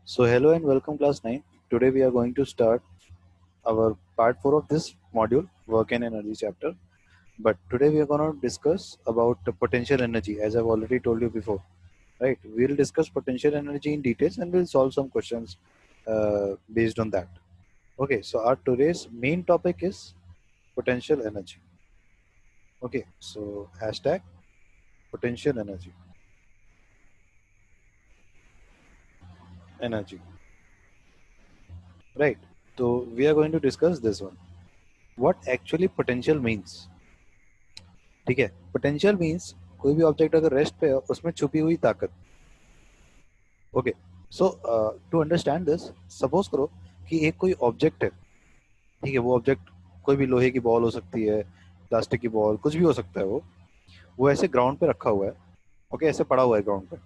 So hello and welcome class 9. Today we are going to start our part 4 of this module, work and energy chapter. But today we are going to discuss about the potential energy, as I've already told you before, right? We'll discuss potential energy in details and we'll solve some questions based on that. Okay, so our today's main topic is potential energy. Okay, so hashtag potential energy, right? So we are going to discuss this one. What actually potential means? ठीक है, potential means कोई भी object अगर rest पे है उसमें छुपी हुई ताकत. Okay, so to understand this, suppose करो कि एक कोई ऑब्जेक्ट है. ठीक है, वो ऑब्जेक्ट कोई भी लोहे की बॉल हो सकती है, प्लास्टिक की बॉल, कुछ भी हो सकता है. वो ऐसे ग्राउंड पे रखा हुआ है. ओके, ऐसे पड़ा हुआ है ग्राउंड पे,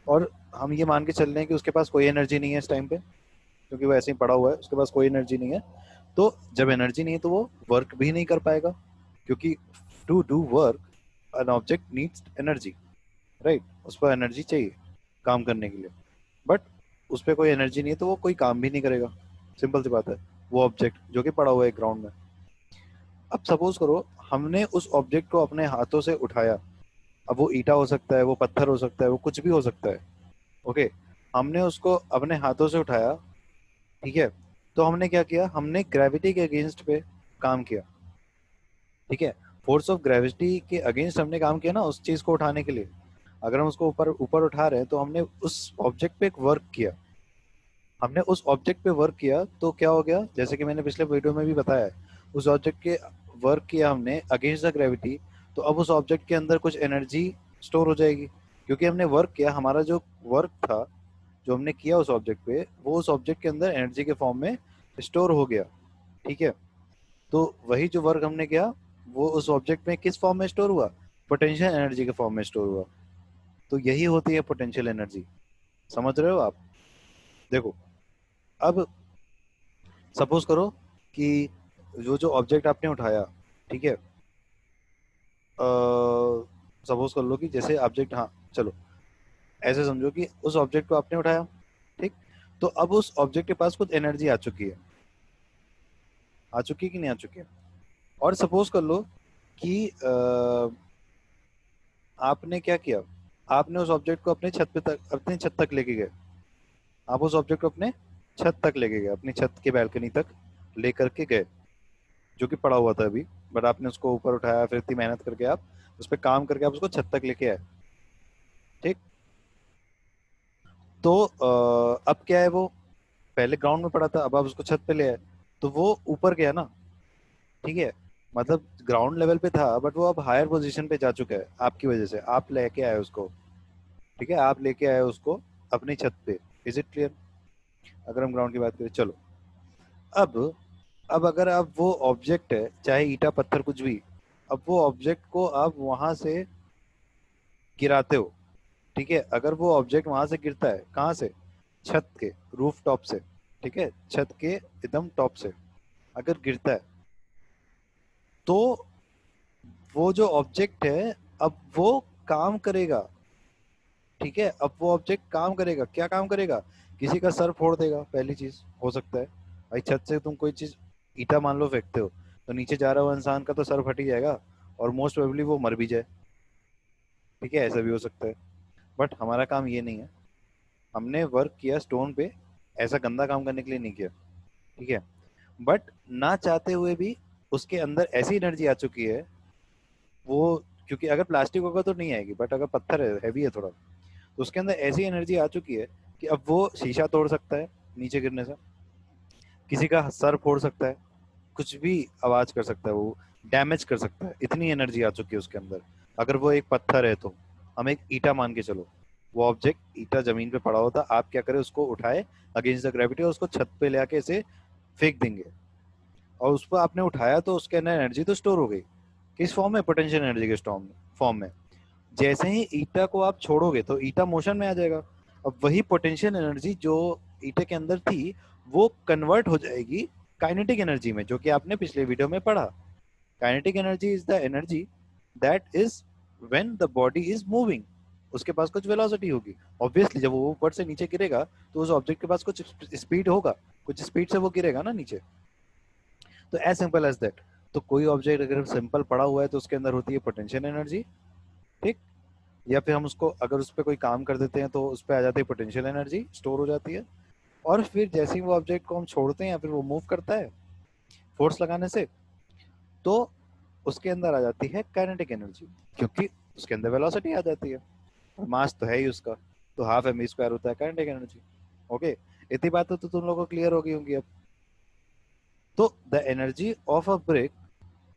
और हम ये मान के चल रहे हैं कि उसके पास कोई एनर्जी नहीं है इस टाइम पे, क्योंकि वो ऐसे ही पड़ा हुआ है, उसके पास कोई एनर्जी नहीं है. तो जब एनर्जी नहीं है तो वो वर्क भी नहीं कर पाएगा, क्योंकि to do work an object needs energy, right? उस पर एनर्जी चाहिए काम करने के लिए. बट उस पर कोई एनर्जी नहीं है तो वो कोई काम भी नहीं करेगा. सिंपल सी बात है. वो ऑब्जेक्ट जो कि पड़ा हुआ है ग्राउंड में. अब सपोज करो हमने उस ऑब्जेक्ट को अपने हाथों से उठाया. अब वो ईटा हो सकता है, वो पत्थर हो सकता है, वो कुछ भी हो सकता है. ओके, हमने उसको अपने हाथों से उठाया. ठीक है, तो हमने क्या किया, हमने ग्रेविटी के अगेंस्ट पे काम किया. ठीक है, फोर्स ऑफ ग्रेविटी के अगेंस्ट हमने काम किया ना उस चीज को उठाने के लिए. अगर हम उसको ऊपर ऊपर उठा रहे हैं तो हमने उस ऑब्जेक्ट पे एक वर्क किया. हमने उस ऑब्जेक्ट पे वर्क किया तो क्या हो गया, जैसे कि मैंने पिछले वीडियो में भी बताया है, उस ऑब्जेक्ट के वर्क किया हमने अगेंस्ट द ग्रेविटी. तो अब उस ऑब्जेक्ट के अंदर कुछ एनर्जी स्टोर हो जाएगी, क्योंकि हमने वर्क किया. हमारा जो वर्क था, जो हमने किया उस ऑब्जेक्ट पे, वो उस ऑब्जेक्ट के अंदर एनर्जी के फॉर्म में स्टोर हो गया. ठीक है, तो वही जो वर्क हमने किया वो उस ऑब्जेक्ट में किस फॉर्म में स्टोर हुआ, पोटेंशियल एनर्जी के फॉर्म में स्टोर हुआ. तो यही होती है पोटेंशियल एनर्जी. समझ रहे हो आप? देखो, अब सपोज करो कि जो जो ऑब्जेक्ट आपने उठाया, ठीक है, सपोज कर लो कि जैसे ऑब्जेक्ट, हाँ चलो ऐसे समझो कि उस ऑब्जेक्ट को आपने उठाया. ठीक, तो अब उस ऑब्जेक्ट के पास कुछ एनर्जी आ चुकी है. आ चुकी है कि नहीं आ चुकी है? और सपोज कर लो कि आपने क्या किया, आपने उस ऑब्जेक्ट को अपने छत पे तक, अपने छत तक लेके गए. आप उस ऑब्जेक्ट को अपने छत तक लेके गए, अपनी छत के बैल्कनी तक लेकर के गए, जो कि पड़ा हुआ था अभी. बट आपने उसको ऊपर उठाया, फिर इतनी मेहनत करके आप उस पर काम करके आप उसको छत तक लेके आए. ठीक, तो अब क्या है, वो पहले ग्राउंड में पड़ा था, अब आप उसको छत पे ले आए, तो वो ऊपर गया ना. ठीक है, मतलब ग्राउंड लेवल पे था बट वो अब हायर पोजीशन पे जा चुका है आपकी वजह से. आप लेके आए उसको. ठीक है, आप लेके आए उसको अपनी छत पे. Is it clear? अगर हम ग्राउंड की बात करें, चलो. अब अब अगर आप वो ऑब्जेक्ट है, चाहे ईटा पत्थर कुछ भी, अब वो ऑब्जेक्ट को आप वहां से गिराते हो. ठीक है, अगर वो ऑब्जेक्ट वहां से गिरता है, कहाँ से? छत के रूफ टॉप से. ठीक है, छत के एकदम टॉप से अगर गिरता है, तो वो जो ऑब्जेक्ट है अब वो काम करेगा. ठीक है, अब वो ऑब्जेक्ट काम करेगा. क्या काम करेगा? किसी का सर फोड़ देगा, पहली चीज हो सकता है. भाई छत से तुम कोई चीज, ईटा मान लो फेंकते हो, तो नीचे जा रहा हुआ इंसान का तो सर फट ही जाएगा, और मोस्ट प्रोबेबली वो मर भी जाए. ठीक है, ऐसा भी हो सकता है. बट हमारा काम ये नहीं है. हमने वर्क किया स्टोन पे, ऐसा गंदा काम करने के लिए नहीं किया. ठीक है, बट ना चाहते हुए भी उसके अंदर ऐसी एनर्जी आ चुकी है. वो, क्योंकि अगर प्लास्टिक होगा तो नहीं आएगी, बट अगर पत्थर है, हैवी है थोड़ा, तो उसके अंदर ऐसी एनर्जी आ चुकी है कि अब वो शीशा तोड़ सकता है नीचे गिरने से, किसी का सर फोड़ सकता है, कुछ भी आवाज कर सकता है, वो डैमेज कर सकता है. इतनी एनर्जी आ चुकी है उसके अंदर. अगर वो एक पत्थर है तो हम एक ईटा मान के चलो, वो ऑब्जेक्ट ईटा जमीन पे पड़ा होता, आप क्या करें, उसको उठाए अगेंस्ट द ग्रेविटी और उसको छत पे ले आके इसे फेंक देंगे. और उस पर आपने उठाया तो उसके अंदर एनर्जी तो स्टोर हो गई. किस फॉर्म में? पोटेंशियल एनर्जी के स्टॉर्म फॉर्म में. जैसे ही ईटा को आप छोड़ोगे तो ईटा मोशन में आ जाएगा. अब वही पोटेंशियल एनर्जी जो ईटे के अंदर थी, वो कन्वर्ट हो जाएगी काइनेटिक एनर्जी में, जो कि आपने पिछले वीडियो में पढ़ा. Kinetic energy is the energy that is when the body is moving. उसके पास कुछ वेलोसिटी होगी। ऑब्वियसली जब वो ऊपर से नीचे गिरेगा तो उस ऑब्जेक्ट के पास कुछ स्पीड होगा, कुछ स्पीड से वो गिरेगा ना नीचे। तो एज सिंपल एज दैट। तो कोई ऑब्जेक्ट अगर सिंपल पड़ा हुआ है तो उसके अंदर होती है पोटेंशियल एनर्जी, ठीक। या फिर हम उसको अगर उस पर कोई काम कर देते हैं तो उस पर आ जाती है पोटेंशियल एनर्जी, स्टोर हो जाती है। और फिर जैसे ही वो ऑब्जेक्ट को हम छोड़ते हैं या फिर वो मूव करता है फोर्स लगाने से, तो उसके अंदर आ जाती है काइनेटिक एनर्जी, क्योंकि उसके अंदर वेलोसिटी आ जाती है और मास तो है ही उसका। तो हाफ एम स्क्वायर होता है काइनेटिक एनर्जी। ओके, इतनी बात तो तुम लोगों को क्लियर होगी होंगी अब। तो the energy of a brick,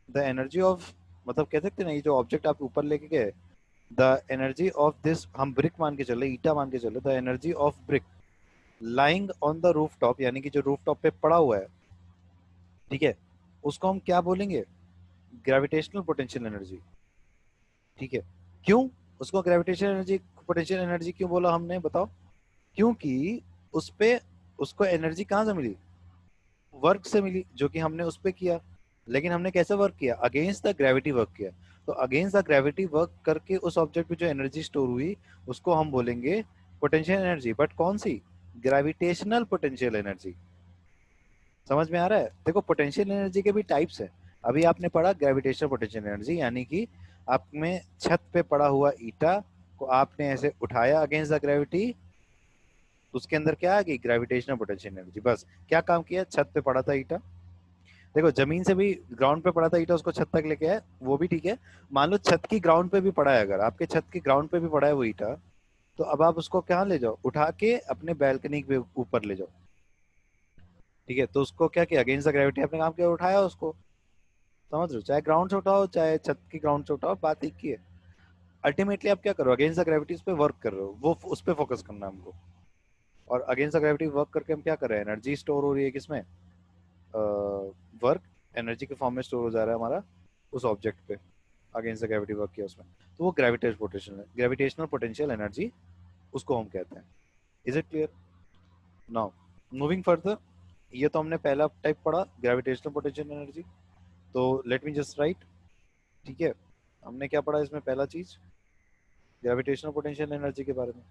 the energy of, मतलब कह सकते हैं ना ये जो ऑब्जेक्ट आप ऊपर लेके गए, द एनर्जी ऑफ दिस, हम ब्रिक मान के चले, ईटा मान के चले, the energy of brick lying on the roof top, यानी कि जो रूफ टॉप पे पड़ा हुआ है, ठीक है, उसको हम क्या बोलेंगे? Gravitational potential energy. ठीक है। क्यों उसको ग्रेविटेशनल एनर्जी, पोटेंशियल एनर्जी क्यों बोला हमने, बताओ? क्योंकि उस पे उसको एनर्जी कहाँ से मिली? वर्क से मिली, जो कि हमने उस पे किया। लेकिन हमने कैसे वर्क किया? अगेंस्ट द ग्रेविटी वर्क किया। तो अगेंस्ट द ग्रेविटी वर्क करके उस ऑब्जेक्ट पे जो एनर्जी स्टोर हुई उसको हम बोलेंगे पोटेंशियल एनर्जी। बट कौन सी? Gravitational potential energy. समझ में आ रहा है? देखो पोटेंशियल एनर्जी के भी टाइप्स है। अभी आपने पढ़ा ग्रेविटेशनल पोटेंशियल एनर्जी, यानी कि आप में छत पे पड़ा हुआ ईटा को आपने ऐसे उठाया अगेंस्ट द ग्रेविटी, उसके अंदर क्या आ गई? Gravitational potential energy. बस क्या काम किया? छत पे पड़ा था ईटा, देखो जमीन से भी ग्राउंड पे पड़ा था ईटा, उसको छत तक लेके आए, वो भी ठीक है। मान लो छत की ग्राउंड पे भी पड़ा है, अगर आपके छत की ग्राउंड पे भी पड़ा है वो ईटा, तो अब आप उसको कहाँ ले जाओ? उठा के अपने बैल्कनी पे ऊपर ले जाओ। ठीक है, तो उसको क्या किया? अगेंस्ट द ग्रेविटी आपने काम किया, उठाया उसको। समझ रहे हो? चाहे ग्राउंड से उठाओ चाहे छत की ग्राउंड से उठाओ, बात एक ही है। अल्टीमेटली आप क्या करो? अगेंस्ट द ग्रेविटी उस पे वर्क कर रहे हो, वो उस पे फोकस करना है हमको। और अगेंस्ट द ग्रेविटी वर्क करके हम क्या कर रहे हैं? एनर्जी स्टोर हो रही है किसमें? वर्क एनर्जी के फॉर्म में स्टोर हो जा रहा है हमारा उस ऑब्जेक्ट पे, अगेंस्ट द ग्रेविटी वर्क किया उसमें। तो वो ग्रेविटेशनल पोटेंशियल एनर्जी उसको हम कहते हैं। Is it clear? Now moving further, ये तो हमने पहला टाइप पढ़ा, ग्रेविटेशनल पोटेंशियल एनर्जी। तो लेट मी जस्ट राइट। ठीक है, हमने क्या पढ़ा इसमें? पहला चीज ग्रेविटेशनल पोटेंशियल एनर्जी के बारे में,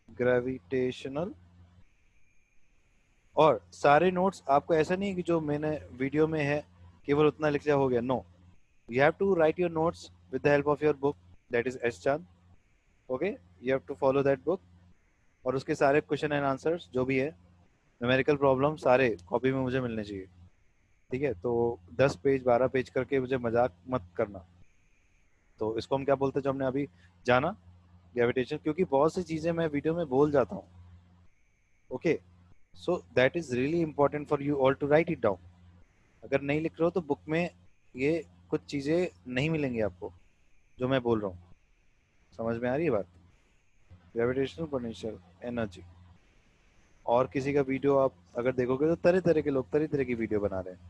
ग्रेविटेशनल। और सारे नोट्स आपको ऐसा नहीं कि जो मैंने वीडियो में है केवल उतना लिख लिया हो गया, no. You have to write your notes with the help of your book, that is S Chand. Okay, you have to follow that book. और उसके सारे क्वेश्चन एंड आंसर्स जो भी है, न्यूमेरिकल प्रॉब्लम सारे कॉपी में मुझे मिलने चाहिए। ठीक है, तो 10 पेज 12 पेज करके मुझे मजाक मत करना। तो इसको हम क्या बोलते हैं जो हमने अभी जाना? ग्रेविटेशन। क्योंकि बहुत सी चीजें मैं वीडियो में बोल जाता हूँ। Okay, so that is really important for you all to write it down. अगर नहीं लिख रहे हो तो बुक में ये कुछ चीजें नहीं मिलेंगी आपको जो मैं बोल रहा हूँ। समझ में आ रही है बात? Gravitational potential energy. और किसी का वीडियो आप अगर देखोगे तो तरह तरह के लोग तरह तरह की वीडियो बना रहे हैं।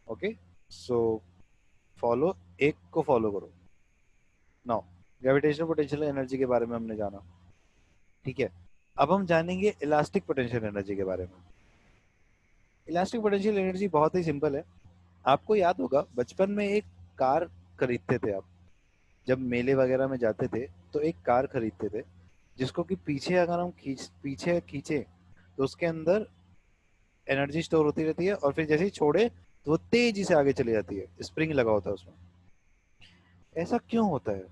ओके, सो फॉलो, एक को फॉलो करो। नाउ ग्रेविटेशनल पोटेंशियल एनर्जी के बारे में हमने जाना। ठीक है, अब हम जानेंगे इलास्टिक पोटेंशियल एनर्जी के बारे में। इलास्टिक पोटेंशियल एनर्जी बहुत ही सिंपल है। आपको याद होगा बचपन में एक कार खरीदते थे आप, जब मेले वगैरह में जाते थे तो एक कार खरीदते थे जिसको कि पीछे अगर हम पीछे खींचे तो उसके अंदर एनर्जी स्टोर होती रहती है, और फिर जैसे ही छोड़े तो वो तेजी से आगे चली जाती है, स्प्रिंग लगा होता है उसमें। ऐसा क्यों होता है?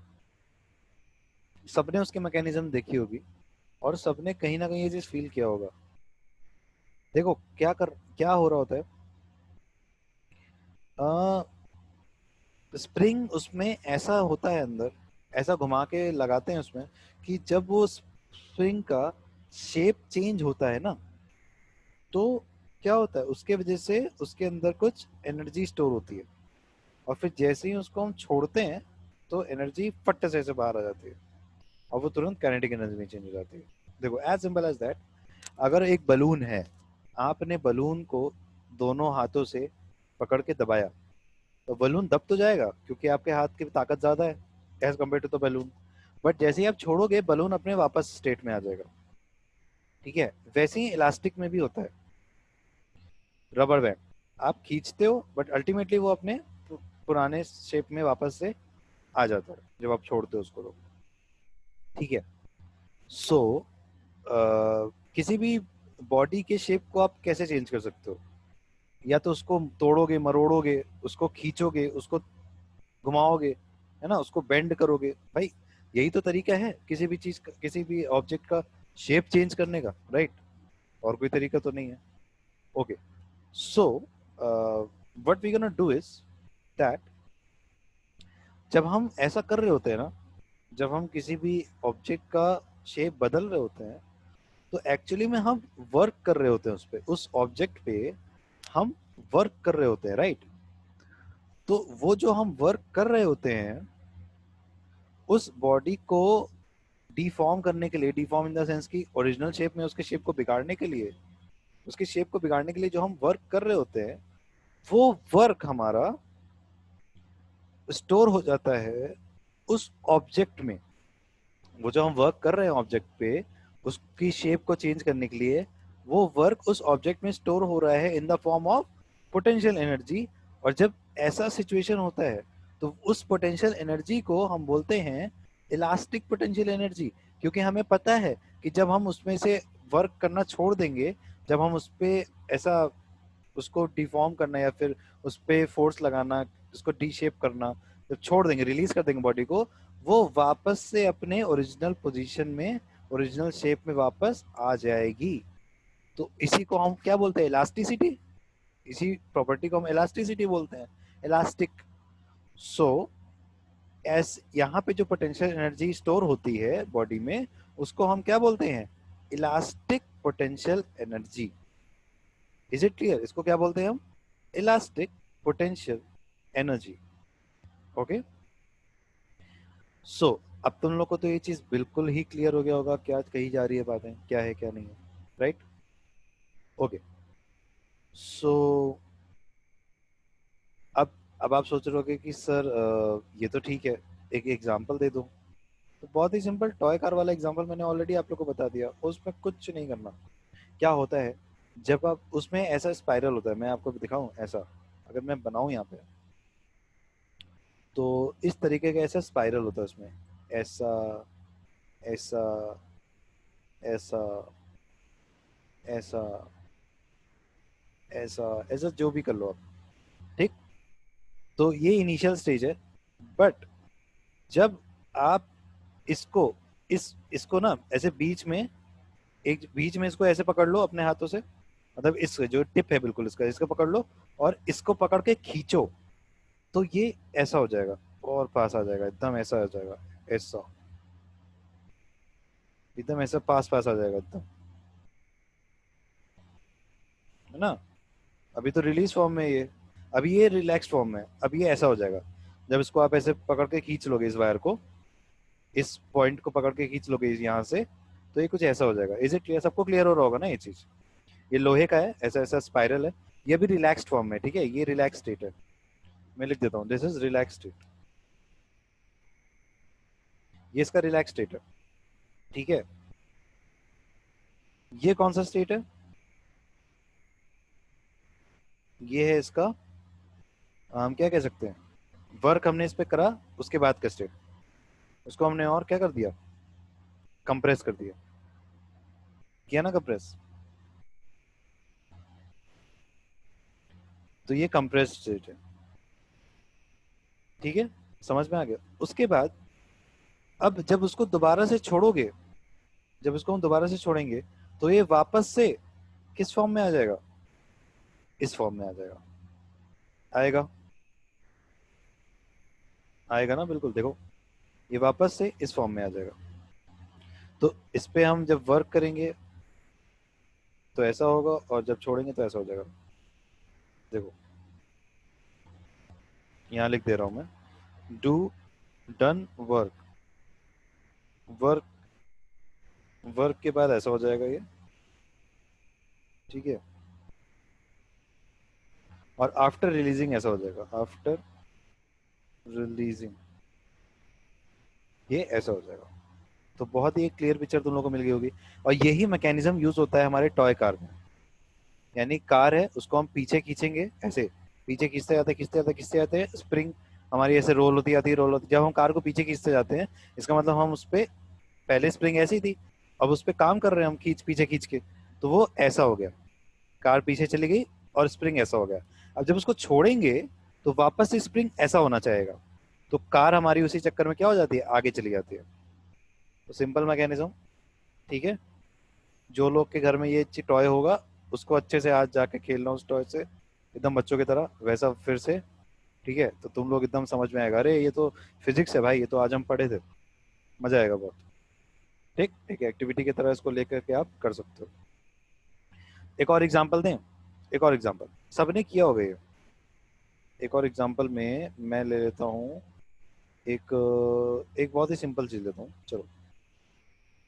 सबने उसके मैकेनिज्म देखी होगी और सबने कहीं ना कहीं ये चीज फील किया होगा। देखो क्या हो रहा होता है, स्प्रिंग उसमें ऐसा होता है अंदर, ऐसा घुमा के लगाते हैं उसमें कि जब वो स्प्रिंग का शेप चेंज होता है ना, तो क्या होता है उसके वजह से उसके अंदर कुछ एनर्जी स्टोर होती है, और फिर जैसे ही उसको हम छोड़ते हैं तो एनर्जी फट से ऐसे बाहर आ जाती है और वो तुरंत काइनेटिक एनर्जी में चेंज हो जाती है। देखो एज सिंपल एज दैट, अगर एक बलून है, आपने बलून को दोनों हाथों से पकड़ के दबाया तो बलून दब तो जाएगा क्योंकि आपके हाथ की ताकत ज्यादा है as compared to the balloon. But जैसे ही आप छोड़ोगे बलून अपने वापस स्टेट में आ जाएगा। ठीक है, वैसे ही इलास्टिक में भी होता है। रबर बैंड आप खींचते हो बट अल्टीमेटली वो अपने पुराने शेप में वापस से आ जाता है जब आप छोड़ते हो उसको तो। ठीक है। सो किसी भी बॉडी के शेप को आप कैसे चेंज कर सकते हो? या तो उसको तोड़ोगे, मरोड़ोगे, उसको खींचोगे, उसको घुमाओगे, है ना, उसको बेंड करोगे भाई। यही तो तरीका है किसी भी चीज का, किसी भी ऑब्जेक्ट का शेप चेंज करने का, राइट? और कोई तरीका तो नहीं है। Okay, so what we gonna do is that, जब हम ऐसा कर रहे होते हैं ना, जब हम किसी भी ऑब्जेक्ट का शेप बदल रहे होते हैं, तो एक्चुअली में हम वर्क कर रहे होते हैं उस पे, उस ऑब्जेक्ट पे हम वर्क कर रहे होते हैं, राइट? तो वो जो हम वर्क कर रहे होते हैं, उस बॉडी को डिफॉर्म करने के लिए, डिफॉर्म इन द सेंस की ओरिजिनल शेप में उसके शेप को बिगाड़ने के लिए, उसके शेप को बिगाड़ने के लिए जो हम वर्क कर रहे होते हैं, वो वर्क हमारा स्टोर हो जाता है उस ऑब्जेक्ट में। वो जो हम वर्क कर रहे हैं ऑब्जेक्ट पे, उसकी शेप को चेंज करने के लिए, वो वर्क उस ऑब्जेक्ट में स्टोर हो रहा है in the form of potential energy. और जब ऐसा सिचुएशन होता है, तो उस पोटेंशियल एनर्जी को हम बोलते हैं इलास्टिक पोटेंशियल एनर्जी। क्योंकि हमें पता है कि जब हम उसमें से वर्क करना छोड़ देंगे, जब हम उस पे ऐसा उसको डिफॉर्म करना या फिर उस पे फोर्स लगाना, उसको डी शेप करना, जब छोड़ देंगे, रिलीज कर देंगे बॉडी को, वो वापस से अपने ओरिजिनल पोजीशन में, ओरिजिनल शेप में वापस आ जाएगी। तो इसी को हम क्या बोलते हैं? इलास्टिसिटी। इसी प्रॉपर्टी को हम इलास्टिसिटी बोलते हैं, इलास्टिक। सो एस यहाँ पे जो पोटेंशियल एनर्जी स्टोर होती है बॉडी में, उसको हम क्या बोलते हैं? Elastic potential energy. Is it clear? इसको क्या बोलते हैं हम? Elastic potential energy. ओके, सो अब तुम लोग को तो ये चीज बिल्कुल ही क्लियर हो गया होगा क्या कही जा रही है, बातें क्या है क्या नहीं है, राइट? ओके, सो अब अब आप सोच रहे होगे कि सर ये तो ठीक है, एक एग्जांपल दे दो। तो बहुत ही सिंपल, टॉय कार वाला एग्जांपल मैंने ऑलरेडी आप लोग को बता दिया, उसमें कुछ नहीं करना। क्या होता है, जब आप उसमें ऐसा स्पाइरल होता है, मैं आपको दिखाऊं ऐसा, अगर मैं बनाऊं यहाँ पे, तो इस तरीके का ऐसा स्पाइरल होता है उसमें, ऐसा, ऐसा, ऐसा, ऐसा, ऐसा, ऐसा, जो भी कर लो आप, ठीक? तो ये इनिशियल स्टेज है। बट जब आप इसको, इसको ना ऐसे बीच में, एक बीच में इसको ऐसे पकड़ लो अपने हाथों से, मतलब इस जो टिप है बिल्कुल इसका, इसको पकड़ लो और इसको पकड़ के खींचो, तो ये ऐसा हो जाएगा और पास आ जाएगा, एकदम ऐसा हो जाएगा, ऐसा, एकदम ऐसा पास पास आ जाएगा एकदम, है ना? अभी तो रिलीज फॉर्म में है ये, अभी ये रिलैक्स फॉर्म में है, अभी ये ऐसा हो जाएगा। जब इसको आप ऐसे पकड़ के खींच लोगे, इस वायर को, इस पॉइंट को पकड़ के खींच लोगे यहाँ से, तो ये कुछ ऐसा हो जाएगा। Is it clear? सबको क्लियर हो रहा होगा ना ये चीज? ये लोहे का है, ऐसा ऐसा स्पाइरल है, ये भी रिलैक्स्ड फॉर्म में, ठीक है? ये रिलैक्स स्टेट है, मैं लिख देता हूँ, दिस इज रिलैक्स स्टेट। ये इसका रिलैक्स स्टेट है, ठीक है? ये कौन सा स्टेट है? ये है इसका, हम क्या कह सकते हैं, वर्क हमने इस पे करा, उसके बाद का स्टेट, उसको हमने और क्या कर दिया, कंप्रेस कर दिया, किया ना कंप्रेस? तो ये कंप्रेस स्टेट है, ठीक है? समझ में आ गया? उसके बाद अब जब उसको दोबारा से छोड़ोगे, जब इसको हम दोबारा से छोड़ेंगे, तो ये वापस से किस फॉर्म में आ जाएगा? इस फॉर्म में आ जाएगा, आएगा, आएगा ना? बिल्कुल, देखो, ये वापस से इस फॉर्म में आ जाएगा। तो इस पे हम जब वर्क करेंगे तो ऐसा होगा, और जब छोड़ेंगे तो ऐसा हो जाएगा। देखो, यहाँ लिख दे रहा हूं मैं, do, done, work, work, work के बाद ऐसा हो जाएगा ये, ठीक है? और आफ्टर रिलीजिंग ऐसा हो जाएगा, आफ्टर रिलीजिंग ये ऐसा हो जाएगा। तो बहुत ही एक क्लियर पिक्चर तुम लोगों को मिल गई होगी। और यही मैकेनिज्म यूज होता है हमारे टॉय कार में। यानी कार है, उसको हम पीछे खींचेंगे ऐसे, पीछे खींचते जाते, खींचते जाते, खींचते जाते हैं, स्प्रिंग हमारी ऐसे रोल होती जाती है, रोल होती, जब हम कार को पीछे खींचते जाते हैं, इसका मतलब हम उस पे पहले स्प्रिंग ऐसी थी, अब उस पर काम कर रहे हैं हम खींच पीछे खींच के, तो वो ऐसा हो गया, कार पीछे चली गई और स्प्रिंग ऐसा हो गया। अब जब उसको छोड़ेंगे तो वापस से स्प्रिंग ऐसा होना चाहेगा, तो कार हमारी उसी चक्कर में क्या हो जाती है, आगे चली जाती है। तो सिंपल मैकेनिज्म। ठीक है, जो लोग के घर में ये टॉय होगा उसको अच्छे से आज जाके खेलना उस टॉय से, एकदम बच्चों की तरह वैसा फिर से। ठीक है, तो तुम लोग एकदम समझ में आएगा, अरे ये तो फिजिक्स है भाई, ये तो आज हम पढ़े थे। मजा आएगा बहुत। ठीक, एक एक्टिविटी की तरह इसको लेकर के आप कर सकते हो। एक और एग्जांपल दें, एक और एग्जांपल सबने किया होगा ये। एक और एग्जांपल में मैं ले लेता हूँ, एक एक बहुत ही सिंपल चीज लेता हूँ, चलो।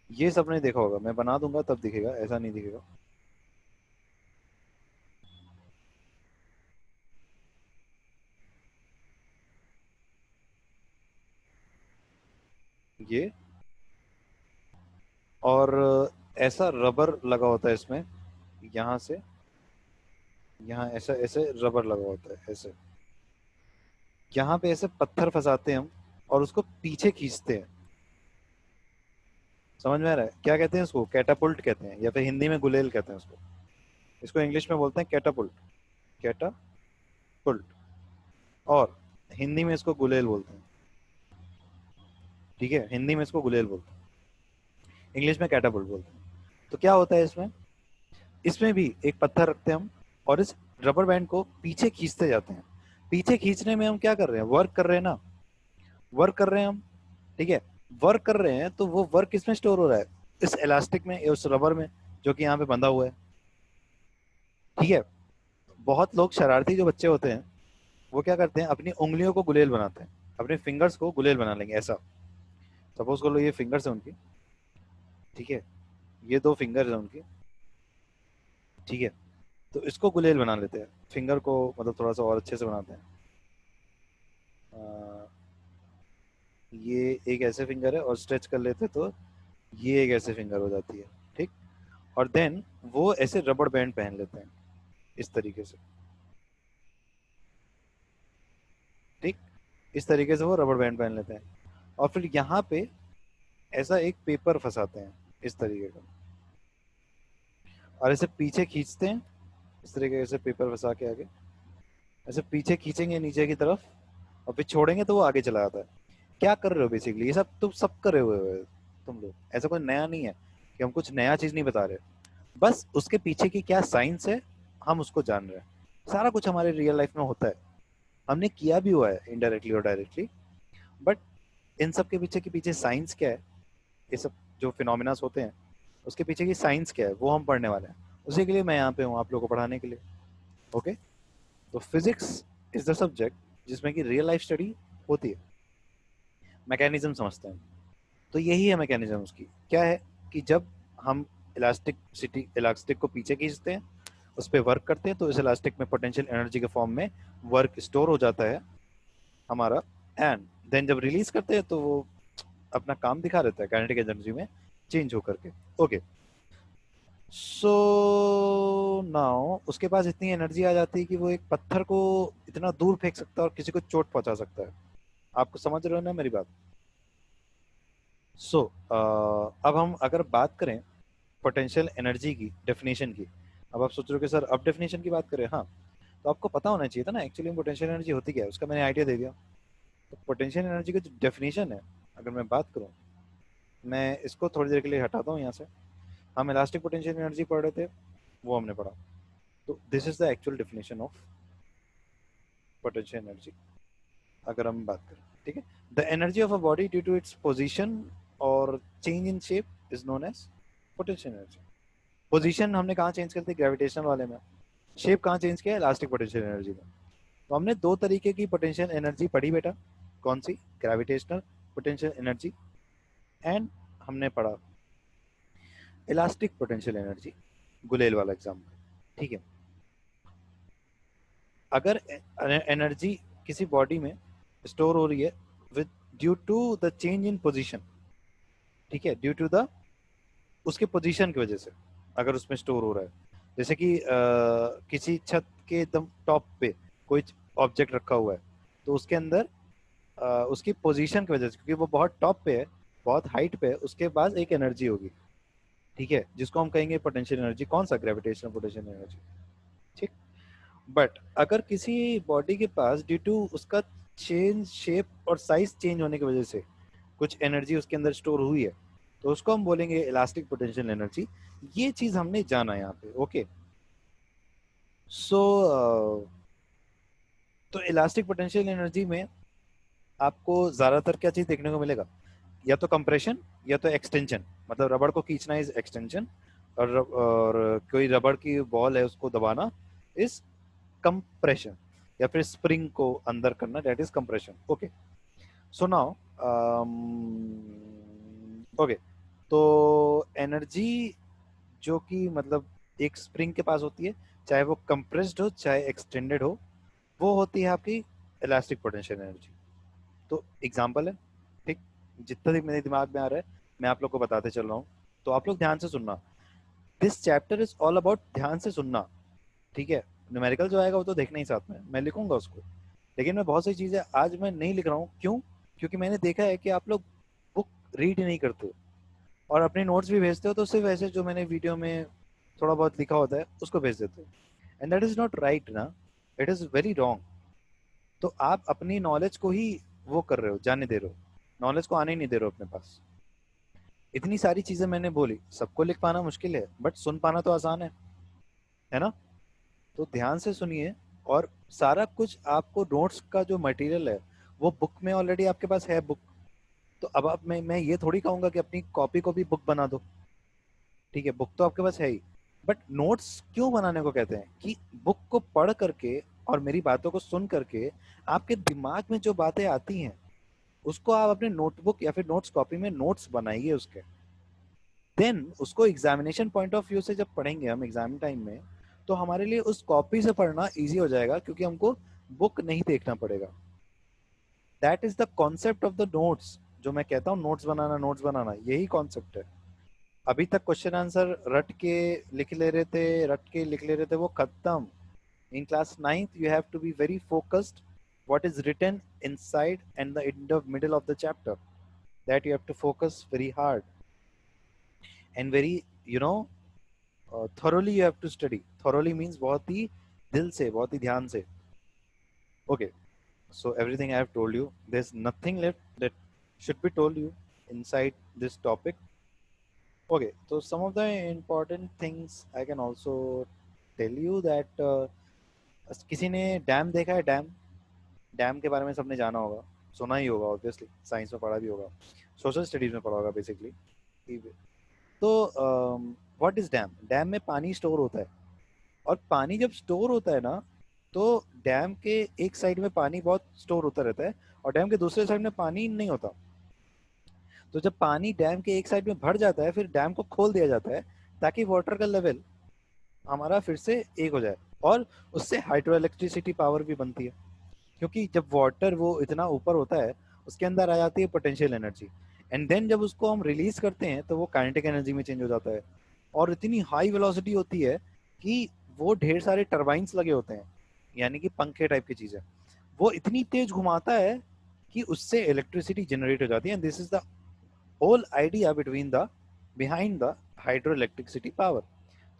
ये सबने देखा होगा, मैं बना दूंगा तब दिखेगा, ऐसा नहीं दिखेगा। ये, और ऐसा रबर लगा होता है इसमें, यहाँ से यहाँ ऐसा ऐसे रबर लगा होता है ऐसे, यहाँ पे ऐसे पत्थर फंसाते हैं हम और उसको पीछे खींचते हैं। समझ में आ रहा है क्या कहते हैं इसको? कैटापुल्ट कहते हैं, या फिर हिंदी में गुलेल कहते हैं उसको। इसको इंग्लिश में बोलते हैं कैटापुल्ट, कैटापुल्ट। और हिंदी में इसको गुलेल बोलते हैं। ठीक है, हिंदी में इसको गुलेल बोलते हैं, इंग्लिश में कैटापुल्ट बोलते हैं। तो क्या होता है इसमें, इसमें भी एक पत्थर रखते हैं हम और इस रबर बैंड को पीछे खींचते जाते हैं। पीछे खींचने में हम क्या कर रहे हैं, वर्क कर रहे हैं ना, वर्क कर रहे हैं हम। ठीक है, वर्क कर रहे हैं तो वो वर्क किसमें स्टोर हो रहा है, इस इलास्टिक में, उस रबर में, जो कि यहाँ पे बंधा हुआ है। ठीक है, बहुत लोग शरारती जो बच्चे होते हैं वो क्या करते हैं, अपनी उंगलियों को गुलेल बनाते हैं, अपने फिंगर्स को गुलेल बना लेंगे ऐसा। सपोज कर लो ये फिंगर्स है उनकी। ठीक है, ये दो फिंगर्स है उनकी। ठीक है, तो इसको गुलेल बना लेते हैं, फिंगर को मतलब थोड़ा सा और अच्छे से बनाते हैं। अ, ये एक ऐसे फिंगर है और स्ट्रेच कर लेते हैं तो ये एक ऐसे फिंगर हो जाती है। ठीक, और देन वो ऐसे रबड़ बैंड पहन लेते हैं इस तरीके से। ठीक, इस तरीके से वो रबड़ बैंड पहन लेते हैं और फिर यहाँ पे ऐसा एक पेपर फंसाते हैं इस तरीके का, और ऐसे पीछे खींचते हैं इस तरीके से, पेपर फंसा के आगे ऐसे पीछे खींचेंगे नीचे की तरफ, और फिर छोड़ेंगे तो वो आगे चला जाता है। क्या कर रहे हो बेसिकली, ये सब तुम सब कर रहे हो तुम लोग, ऐसा कोई नया नहीं है कि हम कुछ नया चीज नहीं बता रहे। बस उसके पीछे की क्या साइंस है हम उसको जान रहे हैं। सारा कुछ हमारे रियल लाइफ में होता है, हमने किया भी हुआ है इनडायरेक्टली और डायरेक्टली। बट इन सब के पीछे साइंस क्या है, ये सब जो फिनोमिनास होते हैं उसके पीछे की साइंस क्या है वो हम पढ़ने वाले हैं। उसी के लिए मैं यहाँ पे हूँ आप लोगों को पढ़ाने के लिए। ओके, तो फिजिक्स इज द सब्जेक्ट जिसमें कि रियल लाइफ स्टडी होती है, मैकेनिज्म समझते हैं। तो यही है मैकेनिज्म उसकी, क्या है कि जब हम इलास्टिक को पीछे खींचते हैं, उस पर वर्क करते हैं, तो इस इलास्टिक में पोटेंशियल एनर्जी के फॉर्म में वर्क स्टोर हो जाता है हमारा। एंड देन जब रिलीज करते हैं तो वो अपना काम दिखा देता है काइनेटिक एनर्जी में चेंज होकर के। ओके, सो नाउ उसके पास इतनी एनर्जी आ जाती है कि वो एक पत्थर को इतना दूर फेंक सकता है और किसी को चोट पहुंचा सकता है। आपको समझ रहे हो ना मेरी बात? सो अब हम अगर बात करें पोटेंशियल एनर्जी की डेफिनेशन की, अब आप सोच रहे हो कि सर अब डेफिनेशन की बात करें। हाँ, तो आपको पता होना चाहिए था ना एक्चुअली पोटेंशियल एनर्जी होती क्या है, उसका मैंने आइडिया दे दिया। तो पोटेंशियल एनर्जी की जो डेफिनेशन है, अगर मैं बात करूँ, मैं इसको थोड़ी देर के लिए हटाता हूँ यहाँ से। हम इलास्टिक पोटेंशियल एनर्जी पढ़ रहे थे, वो हमने पढ़ा। तो this is the actual definition of potential energy अगर हम बात करें। ठीक है, the energy of a body due to its position और change in shape is known as potential energy. Position हमने कहाँ चेंज कर दी, ग्रेविटेशनल वाले में। शेप कहाँ चेंज किया, इलास्टिक पोटेंशियल एनर्जी में। तो हमने दो तरीके की पोटेंशियल एनर्जी पढ़ी बेटा, कौन सी, ग्रेविटेशनल पोटेंशियल एनर्जी, एंड हमने पढ़ा इलास्टिक पोटेंशियल एनर्जी, गुलेल वाला एग्जाम्पल। ठीक है, अगर एनर्जी किसी बॉडी में स्टोर हो रही है with due to the change in position, ठीक है, ड्यू टू द उसके पोजीशन की वजह से अगर उसमें स्टोर हो रहा है, जैसे कि किसी छत के एकदम टॉप पे कोई ऑब्जेक्ट रखा हुआ है, तो उसके अंदर उसकी पोजीशन की वजह से, क्योंकि वो बहुत टॉप पे है, बहुत हाइट पे है, उसके पास एक एनर्जी होगी, ठीक है, जिसको हम कहेंगे पोटेंशियल एनर्जी। कौन सा? ग्रेविटेशनल पोटेंशियल एनर्जी, ठीक। बट अगर किसी बॉडी के पास ड्यू टू उसका चेंज शेप और साइज चेंज होने की वजह से कुछ एनर्जी उसके अंदर स्टोर हुई है, तो उसको हम बोलेंगे इलास्टिक पोटेंशियल एनर्जी। ये चीज हमने जाना यहाँ पे, ओके। सो तो इलास्टिक पोटेंशियल एनर्जी में आपको ज्यादातर क्या चीज देखने को मिलेगा? या तो कंप्रेशन या तो एक्सटेंशन। मतलब रबड़ को खींचना इज एक्सटेंशन, और कोई रबड़ की बॉल है उसको दबाना इज कंप्रेशन, या फिर स्प्रिंग को अंदर करना, that is compression, okay. So now okay, तो एनर्जी जो कि मतलब एक स्प्रिंग के पास होती है, चाहे वो कंप्रेस्ड हो चाहे एक्सटेंडेड हो, वो होती है आपकी इलास्टिक पोटेंशियल एनर्जी। तो एग्जांपल है, ठीक, जितना भी मेरे दिमाग में आ रहा है मैं आप लोग को बताते चल रहा हूँ, तो आप लोग ध्यान से सुनना। This chapter is all about ध्यान से सुनना, ठीक है। न्यूमेरिकल जो आएगा वो तो देखना ही, साथ में मैं लिखूंगा उसको, लेकिन मैं बहुत सी चीजें आज मैं नहीं लिख रहा हूँ। क्यों? क्योंकि मैंने देखा है कि आप लोग बुक रीड नहीं करते हो, और अपने नोट्स भी भेजते हो तो सिर्फ ऐसे जो मैंने वीडियो में थोड़ा बहुत लिखा होता है उसको भेज देते हो, and that is not right ना, इट इज वेरी रॉन्ग। तो आप अपनी नॉलेज को ही वो कर रहे हो, जाने दे रहे हो, नॉलेज को आने ही नहीं दे रहे हो अपने पास। इतनी सारी चीजें मैंने बोली, सबको लिख पाना मुश्किल है, बट सुन पाना तो आसान है ना? तो ध्यान से सुनिए। और सारा कुछ आपको नोट्स का जो मटेरियल है वो बुक में ऑलरेडी आपके पास है, बुक। तो अब आप मैं ये थोड़ी कहूंगा कि अपनी कॉपी को भी बुक बना दो, ठीक है, बुक तो आपके पास है ही। बट नोट्स क्यों बनाने को कहते हैं? कि बुक को पढ़ करके और मेरी बातों को सुन करके आपके दिमाग में जो बातें आती हैं उसको आप अपने नोटबुक या फिर नोट्स कॉपी में नोट्स बनाइए उसके। देन उसको एग्जामिनेशन पॉइंट ऑफ व्यू से जब पढ़ेंगे हम एग्जाम टाइम में, तो हमारे लिए उस कॉपी से पढ़ना इजी हो जाएगा, क्योंकि हमको बुक नहीं देखना पड़ेगा। That is the concept of the notes. जो मैं कहता हूँ नोट्स बनाना, यही कॉन्सेप्ट है। अभी तक क्वेश्चन आंसर रट के लिख ले रहे थे, वो खत्म। In class ninth you have to be very focused what is written inside and the middle of the chapter, that you have to focus very hard and very, you know, thoroughly you have to study. Thoroughly means बहुत ही दिल से, बहुत ही ध्यान से, okay। So everything I have told you, there's nothing left that should be told you inside this topic, okay। So some of the important things I can also tell you that किसी ने dam देखा है? Dam, dam के बारे में सबने जाना होगा, सुना ही होगा, ऑब्वियसली साइंस में पढ़ा भी होगा, सोशल स्टडीज में पढ़ा होगा बेसिकली। तो व्हाट इज डैम? डैम में पानी स्टोर होता है, और पानी जब स्टोर होता है ना, तो डैम के एक साइड में पानी बहुत स्टोर होता रहता है, और डैम के दूसरे साइड में पानी नहीं होता। तो जब पानी डैम के एक साइड में भर जाता है, फिर डैम को खोल दिया जाता है ताकि वाटर का लेवल हमारा फिर से एक हो जाए, और उससे हाइड्रो इलेक्ट्रिसिटी पावर भी बनती है। क्योंकि जब वाटर वो इतना ऊपर होता है, उसके अंदर आ जाती है पोटेंशियल एनर्जी, एंड देन जब उसको हम रिलीज करते हैं तो वो काइनेटिक एनर्जी में चेंज हो जाता है, और इतनी हाई वेलोसिटी होती है कि वो ढेर सारे टरबाइंस लगे होते हैं, यानी कि पंखे टाइप की चीजें, वो इतनी तेज घुमाता है कि उससे इलेक्ट्रिसिटी जनरेट हो जाती है। This is the whole idea behind the hydro electricity power,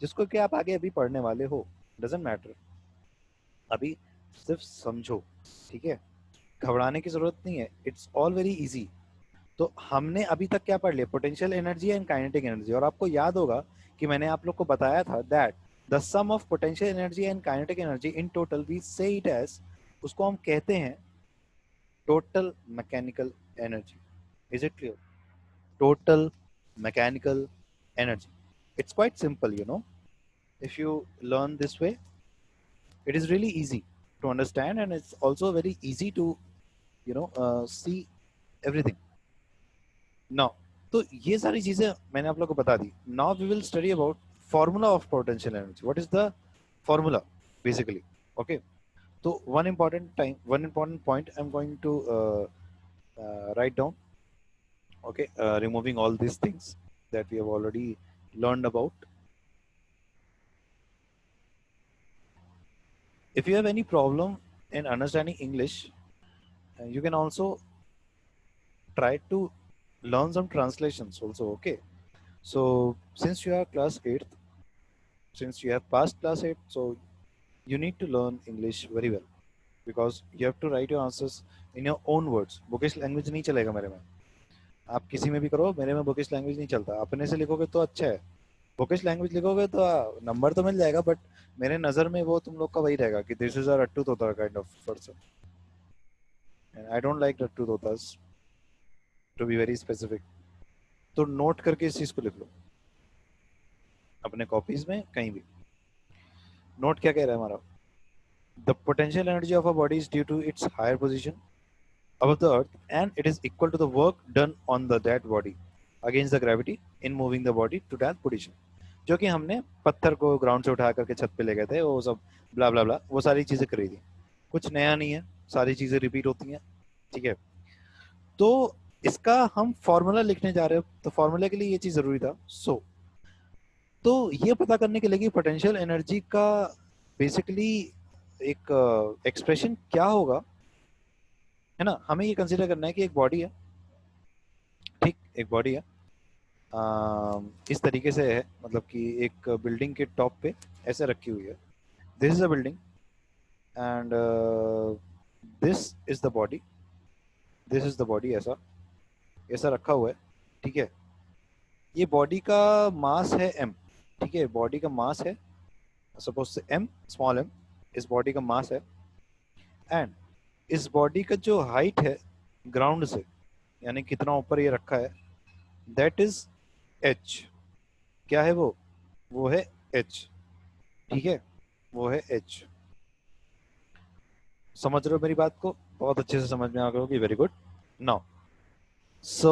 जिसको कि आप आगे अभी पढ़ने वाले हो, डजेंट मैटर। अभी सिर्फ समझो, ठीक है, घबराने की जरूरत नहीं है, इट्स ऑल वेरी इजी। तो हमने अभी तक क्या पढ़ लिया? Potential energy and kinetic energy. और आपको याद होगा कि मैंने आप लोग को बताया था that the sum of potential energy and kinetic energy in total we say it as, उसको हम कहते हैं total mechanical energy. Is it clear? Total mechanical energy, it's quite simple, you know, if you learn this way, it is really easy to understand, and it's also very easy to, see everything now। तो ये सारी चीजें मैंने आप लोग को बता दी। Now we will study about formula of potential energy, what is the formula basically, okay. तो one important point I'm going to write down, okay, removing all these things that we have already learned about. If you have any problem in understanding English, you can also try to learn some translations also. Okay, so since you are class 8th, since you have passed class 8, so you need to learn English very well, because you have to write your answers in your own words. Bookish language नहीं चलेगा मेरे में। आप किसी में भी करो, मेरे में बुकिश लैंग्वेज नहीं चलता। अपने से लिखोगे तो अच्छा है, बुकिश लैंग्वेज लिखोगे तो नंबर तो मिल जाएगा, बट मेरे नज़र में वो तुम लोग का वही रहेगा कि दिस इज अ रट्टू तोता kind of person, and I don't like रट्टू तोतास, टू बी वेरी स्पेसिफिक। तो नोट करके इस चीज को लिख लो अपने कॉपीज में कहीं भी। नोट क्या कह रहा है हमारा? The potential energy of a body is due to its higher position above the earth, and it is equal to the work done on the that body against the gravity in moving the body to that position। जो कि हमने पत्थर को ground से उठा करके छत पे ले गए थे, वो सब ब्ला ब्ला ब्ला, वो सारी चीजें करी थी। कुछ नया नहीं है, सारी चीजें रिपीट होती हैं। ठीक है, तो इसका हम फॉर्मूला लिखने जा रहे हैं, तो फॉर्मूला के लिए ये चीज जरूरी था। तो ये पता करने के लिए कि पोटेंशियल एनर्जी का बेसिकली एक एक्सप्रेशन क्या होगा, है ना। हमें ये कंसीडर करना है कि एक बॉडी है, ठीक, एक बॉडी है, इस तरीके से है, मतलब कि एक बिल्डिंग के टॉप पे ऐसे रखी हुई है। This is a building and this is the body, this is the body, ऐसा ऐसा रखा हुआ है। ठीक है, ये बॉडी का मास है m। ठीक है, बॉडी का मास है सपोज से m, स्मॉल m, इस बॉडी का मास है। एंड इस बॉडी का जो हाइट है ग्राउंड से, यानी कितना ऊपर ये रखा है, दैट इज h। क्या है वो है h। ठीक है, वो है h। समझ रहे हो मेरी बात को? बहुत अच्छे से समझ में आ गई होगी, वेरी गुड। नाउ सो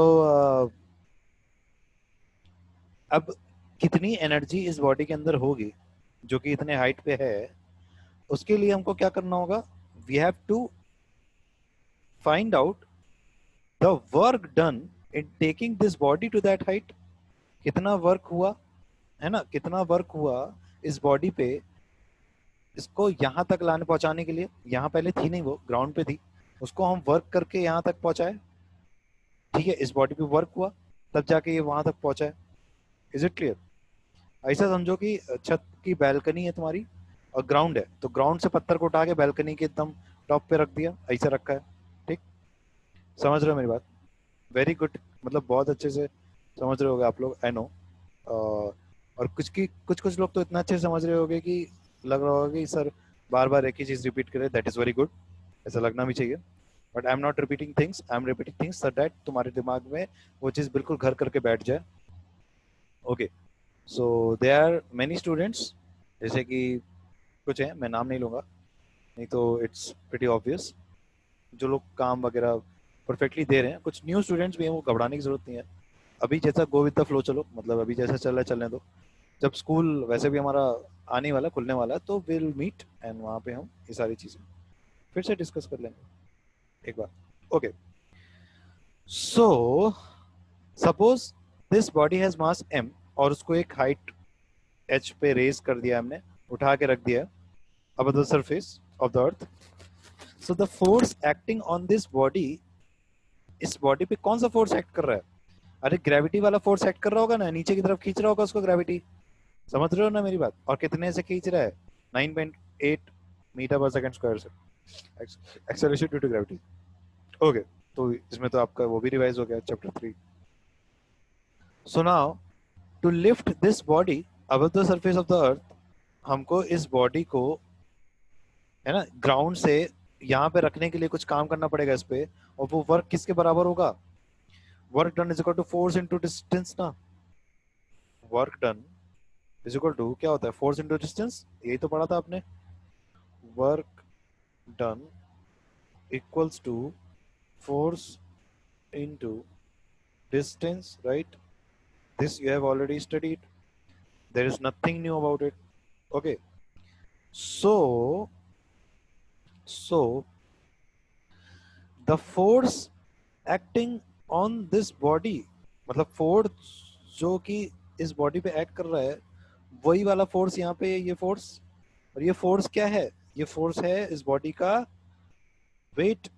अब कितनी एनर्जी इस बॉडी के अंदर होगी जो कि इतने हाइट पे है, उसके लिए हमको क्या करना होगा? We have to find out the work done in taking this body to that height. कितना वर्क हुआ, है ना, कितना वर्क हुआ इस बॉडी पे इसको यहाँ तक लाने पहुंचाने के लिए। यहाँ पहले थी नहीं, वो ग्राउंड पे थी, उसको हम वर्क करके यहाँ तक पहुंचाए। ठीक है, इस बॉडी पे वर्क हुआ तब जाके ये वहां तक पहुंचा है। Is it clear? ऐसा समझो कि छत की बैल्कनी है तुम्हारी और ग्राउंड है, तो ग्राउंड से पत्थर को उठा के बैल्कनी के एकदम टॉप पे रख दिया, ऐसा रखा है। ठीक, समझ रहे हो मेरी बात? वेरी गुड, मतलब बहुत अच्छे से समझ रहे होगे आप लोग, आई नो। और कुछ कुछ लोग तो इतना अच्छे से समझ रहे होगे कि लग रहा होगा कि सर बार बार एक ही चीज रिपीट करे, दैट इज वेरी गुड, ऐसा लगना भी चाहिए। But I am not repeating things, I am repeating things so that तुम्हारे दिमाग में वो चीज बिल्कुल घर करके बैठ जाए। Okay, so they are many students, जैसे कि कुछ हैं, मैं नाम नहीं लूंगा, नहीं तो इट्स प्रीटी ऑब्वियस, जो लोग काम वगैरह परफेक्टली दे रहे हैं। कुछ न्यू स्टूडेंट्स भी हैं, वो घबराने की जरूरत नहीं है। अभी जैसा गो विद द फ्लो चलो, मतलब अभी जैसा चल रहा है चलने दो। जब स्कूल वैसे भी हमारा आने वाला, खुलने वाला है, तो विल मीट एंड वहाँ पे हम ये सारी चीज़ें फिर से डिस्कस कर लेंगे एक बार। Okay, so suppose this body has mass m और उसको एक हाइट h पे रेज कर दिया हमने, उठा के रख दिया अब the surface of the earth. So the force acting on this body, इस बॉडी पे कौन सा फोर्स एक्ट कर रहा है? अरे ग्रेविटी वाला फोर्स एक्ट कर रहा होगा ना, नीचे की तरफ खींच रहा होगा उसको ग्रेविटी। समझ रहे हो ना मेरी बात? और कितने से खींच रहा है? 9.8 मीटर पर सेकंड स्क्वायर से, acceleration due to gravity. Okay, तो इसमें तो आपका वो भी रिवाइज हो गया chapter 3। So now to lift this body above the surface of the earth, हमको इस बॉडी को, है ना, ग्राउंड से यहाँ पे रखने के लिए कुछ काम करना पड़ेगा इस पे। और वो वर्क किसके बराबर होगा? Work done is equal to force into distance ना। Work done is equal to क्या होता है? फोर्स इनटू डिस्टेंस, यही तो पढ़ा था आपने। Work done equals to force into distance, right? This you have already studied. There is nothing new about it. Okay, so the force acting on this body, मतलब force जो कि इस body पे एक्ट कर रहा है, वही वाला फोर्स यहाँ पे, ये फोर्स। और ये फोर्स क्या है? ये फोर्स है इस बॉडी का वेट।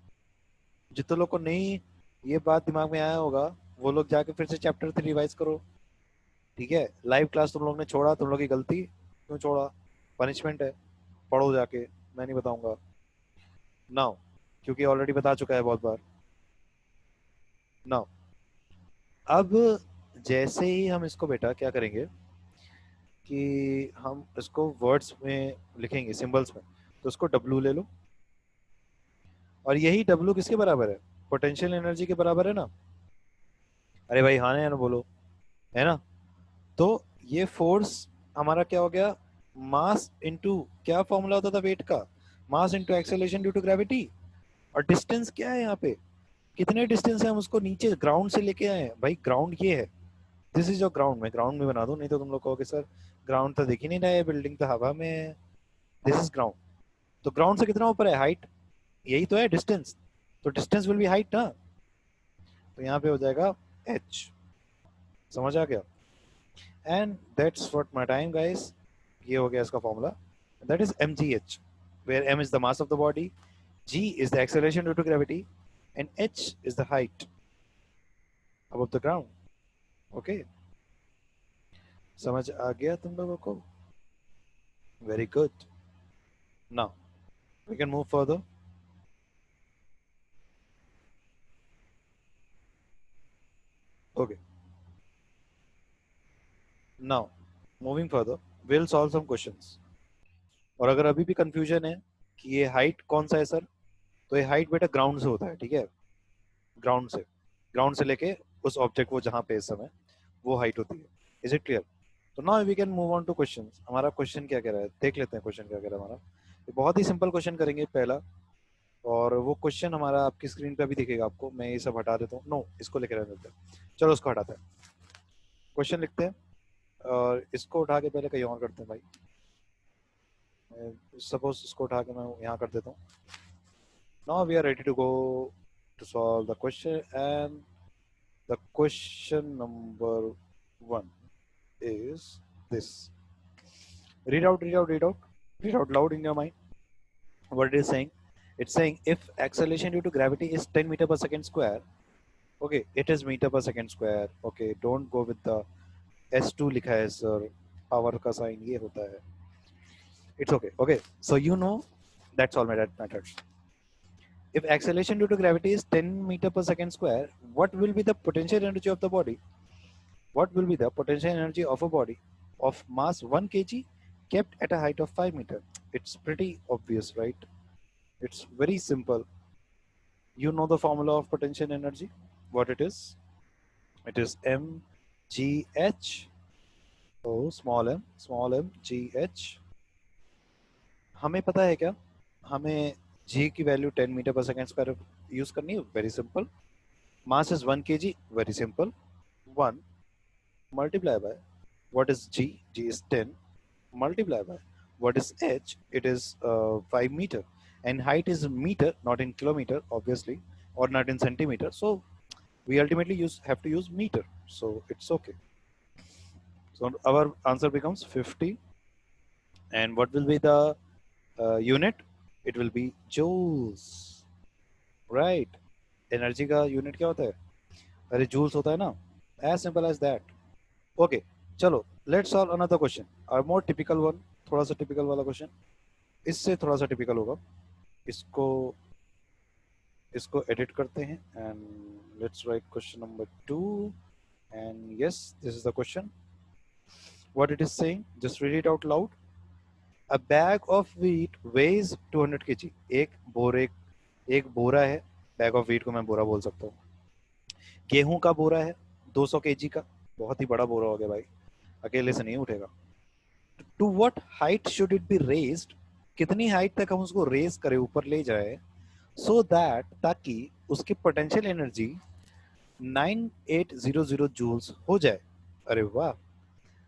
जितने लोग को नहीं ये बात दिमाग में आया होगा, वो लोग जाके फिर से चैप्टर 3 रिवाइज करो, ठीक है। लाइव क्लास तुम लोग ने छोड़ा, तुम लोग की गलती, क्यों छोड़ा, पनिशमेंट है, पढ़ो जाके, मैं नहीं बताऊंगा नाउ, क्योंकि ऑलरेडी बता चुका है बहुत बार। नाउ अब जैसे ही हम इसको बेटा क्या करेंगे कि हम इसको वर्ड्स में लिखेंगे, सिंबल्स में, तो उसको डब्लू ले लो, और यही डब्लू किसके बराबर है, पोटेंशियल एनर्जी के बराबर है ना। अरे भाई हाँ ना बोलो, है ना। तो ये फोर्स हमारा क्या हो गया, मास इनटू, क्या फॉर्मूला होता था वेट का, mass into acceleration due to gravity. और डिस्टेंस क्या है यहाँ पे, कितने डिस्टेंस है, हम उसको नीचे ग्राउंड से लेके आए हैं भाई, ग्राउंड ये है, दिस इज योर ग्राउंड, मैं ग्राउंड में बना दूं, नहीं तो तुम लोग कहोगे सर ग्राउंड तो दिख ही नहीं रहा है, बिल्डिंग तो हवा में है, दिस इज ग्राउंड। तो ग्राउंड से कितना ऊपर है हाइट, यही तो है डिस्टेंस, तो डिस्टेंस विल बी हाइट ना, तो यहाँ पे हो जाएगा h, समझ आ गया। And that's what my time guys, ये हो गया इसका formula, that is mgh, where m is the mass of the body, g is the acceleration due to gravity, and h is the height above the ground. Okay, समझ आ गया तुम लोगों को, very good. Now we can move further. Okay, now moving further, will solve some questions. और अगर अभी भी कंफ्यूजन है कि ये हाइट कौन सा है सर, तो ये हाइट बेटा ग्राउंड से होता है, ठीक है, ग्राउंड से, ग्राउंड से लेके उस ऑब्जेक्ट वो जहाँ पे इस समय, वो हाइट होती है। Is it clear? तो now we can move on to question. हमारा क्वेश्चन क्या कह रहा है, देख लेते हैं क्वेश्चन क्या कह रहा है हमारा। ये बहुत ही सिंपल क्वेश्चन करेंगे पहला, और वो क्वेश्चन हमारा आपकी स्क्रीन पे भी दिखेगा आपको, मैं ये सब हटा देता हूँ, नो इसको लेकर रहने देते हैं, चलो उसको हटाते हैं, क्वेश्चन लिखते हैं, और इसको उठा के पहले कहीं और करते हैं भाई, सपोज इसको उठा के मैं यहाँ कर देता हूँ। Now we are ready to go to solve the question, and the question number 1 is this. Read out, read out, read out, read out loud in your mind what it is saying. It's saying if acceleration due to gravity is 10 meter per second square, okay, it is meter per second square, okay, don't go with the s2 लिखा है sir, power का sign ये होता है, it's okay, okay, so you know, that's all that matters. If acceleration due to gravity is 10 meter per second square, what will be the potential energy of the body? What will be the potential energy of a body of mass 1 kg kept at a height of 5 meter? It's pretty obvious, right? It's very simple. You know the formula of potential energy, what it is? It is mgh, oh small m g h. हमें पता है क्या, हमें g की value 10 metre पर second square use करनी है, very simple. Mass is 1 kg, very simple, 1 multiply by what is g, g is 10, multiply by what is h, it is 5 meter, and height is meter, not in kilometer obviously, or not in centimeter, so we ultimately have to use meter, so it's okay. So our answer becomes 50, and what will be the unit, it will be joules, right? Energy का unit क्या होता है, अरे joules होता है ना, as simple as that. Okay, चलो let's solve another question, और मोर टिपिकल वन, थोड़ा सा टिपिकल वाला क्वेश्चन, इससे थोड़ा सा टिपिकल होगा। इसको इसको एडिट करते हैं, and let's write question number 2, and yes this is the question, what it is saying, just read it out loud. A bag of wheat weighs 200 kg, एक बोरा है, बैग ऑफ व्हीट को मैं बोरा बोल सकता हूँ। गेहूं का बोरा है 200 kg का, बहुत ही बड़ा बोरा हो गया भाई, अकेले से नहीं उठेगा। To what height should it be raised, कितनी हाइट तक हम उसको रेज करें, ऊपर ले जाए, सो दैट, ताकि उसकी पोटेंशियल एनर्जी 9800 जूल्स हो जाए। अरे वाह,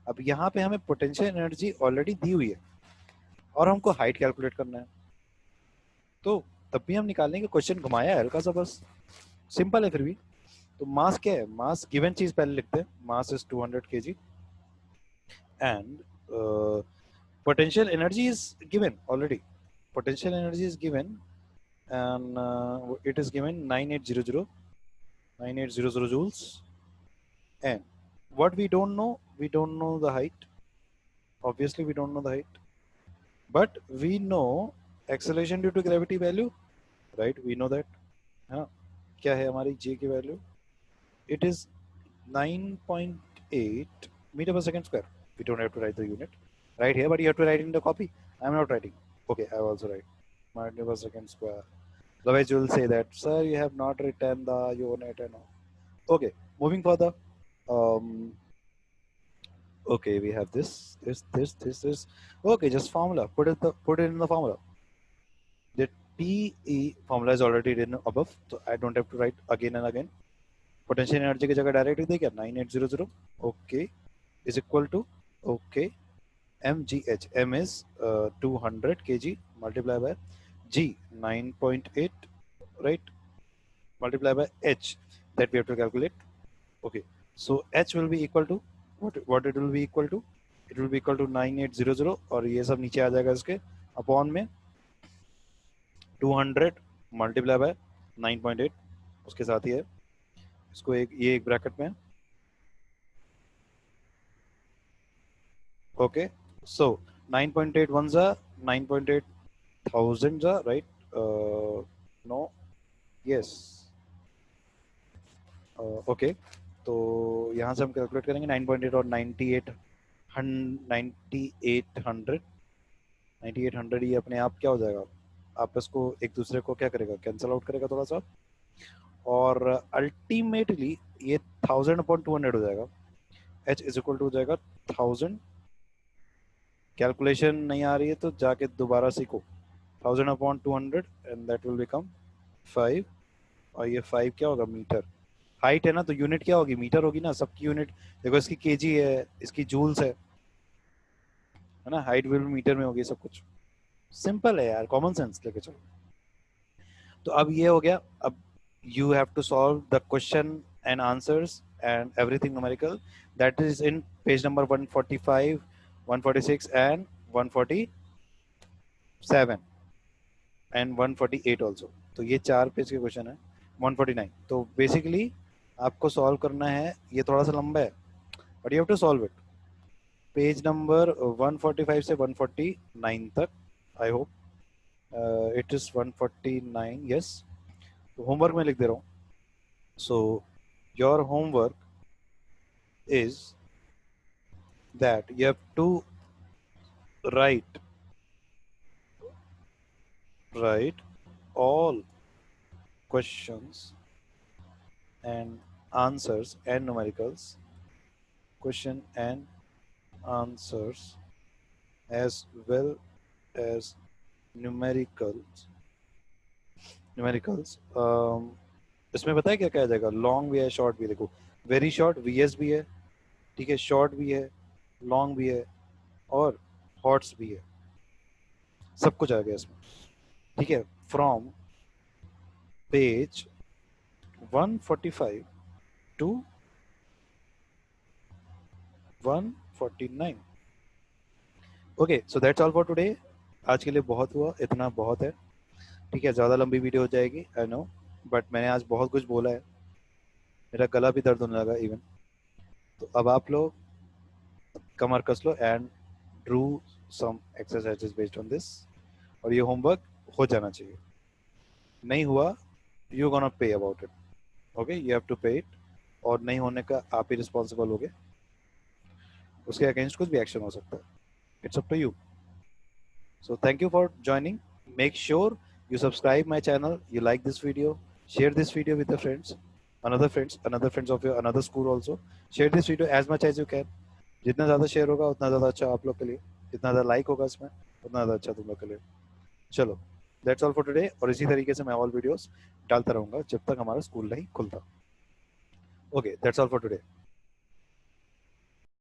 अब यहाँ पे हमें पोटेंशियल एनर्जी ऑलरेडी दी हुई है, और हमको हाइट कैलकुलेट करना है, तो तब भी हम निकालने के क्वेश्चन घुमाया है हल्का सा, बस सिंपल है फिर भी। तो मास क्या है, मास गिवन चीज पहले लिखते हैं, mass is 200 kg, and potential energy is given already, potential energy is given, and it is given 9800 joules, And what we don't know the height. Obviously we don't know the height, but we know acceleration due to gravity value, right? We know that, है ना? क्या है हमारी j की value? It is 9.8 meter per second square. We don't have to write the unit right here, but you have to write in the copy. I'm not writing. Okay, I will also write meter per second square. Otherwise, you will say that, sir, you have not written the unit and all. Okay, moving further. Um, okay, we have this. Okay, just formula. Put it in the formula. The TE formula is already written above, so I don't have to write again and again. Potential energy की जगह direct दे क्या 9800 okay is equal to okay mgh. M is 200 kg multiplied by g 9.8, right, multiplied by h that we have to calculate. Okay, so h will be equal to what it will be equal to? It will be equal to 9800 और ये सब नीचे आ जाएगा इसके upon में 200 multiply by 9.8 उसके साथ ही है, इसको एक ब्रैकेट में. Okay, so 9.8 ones are 9.8 thousands are, right? No, yes. Okay, तो यहाँ से हम कैलकुलेट करेंगे 9.8 और 9800 ये अपने आप क्या हो जाएगा, आप इसको एक दूसरे को क्या करेगा, कैंसिल आउट करेगा थोड़ा सा, और अल्टीमेटली ये 1000/200 हो जाएगा. h इज इक्वल टू हो जाएगा 1000. कैलकुलेशन नहीं आ रही है तो जाके दोबारा सीखो. 1000/200 एंड दैट विल बिकम 5. और ये 5 क्या होगा, मीटर. हाइट है ना, तो यूनिट क्या होगी, मीटर होगी ना. सबकी यूनिट देखो, इसकी केजी है, इसकी जूल्स है ना. हाइट विल मीटर में होगी सब कुछ. सिंपल है यार, कॉमन सेंस लेके चलो. तो अब ये हो गया. अब you have to solve the question and answers and everything numerical that is in page number 145, 146 and 147 and 148 also. तो ये 4 पेज के क्वेश्चन है. 149. तो बेसिकली आपको सॉल्व करना है, ये थोड़ा सा लंबा है but you have to solve it. Page number 145 से 149 तक. I hope it is 149. Yes. तो होमवर्क में लिख दे रहा हूँ. So your homework is that you have to write all questions and answers and numericals, question and answers as well as numericals. इसमें पता है क्या क्या आ जाएगा, लॉन्ग भी है, शॉर्ट भी है. देखो, वेरी शॉर्ट VS भी है, ठीक है, शॉर्ट भी है, लॉन्ग भी है और हॉट्स भी है. सब कुछ आ गया इसमें, ठीक है. From page 145 to 149. Okay, so that's all for today. आज के लिए बहुत हुआ, इतना बहुत है, ठीक है. ज़्यादा लंबी वीडियो हो जाएगी, आई नो, बट मैंने आज बहुत कुछ बोला है, मेरा गला भी दर्द होने लगा इवन. तो अब आप लोग कमर कस लो and drew some exercises based on this. और ये होमवर्क हो जाना चाहिए. नहीं हुआ, you gonna pay about it. Okay, you have to pay it. और नहीं होने का आप ही रिस्पॉन्सिबल होगे, उसके अगेंस्ट कुछ भी एक्शन हो सकता है. It's up to you. So thank you for joining. Make sure you subscribe my channel, you like this video, share this video with your friends, another friends of your another school also. Share this video as much as you can. जितना ज़्यादा share होगा उतना ज़्यादा अच्छा आप लोग के लिए, जितना ज़्यादा लाइक होगा इसमें उतना ज़्यादा अच्छा तुम लोग के लिए. चलो, that's all for today. और इसी तरीके से मैं all videos डालता रहूँगा जब तक हमारा स्कूल नहीं खुलता. Okay, that's all for today.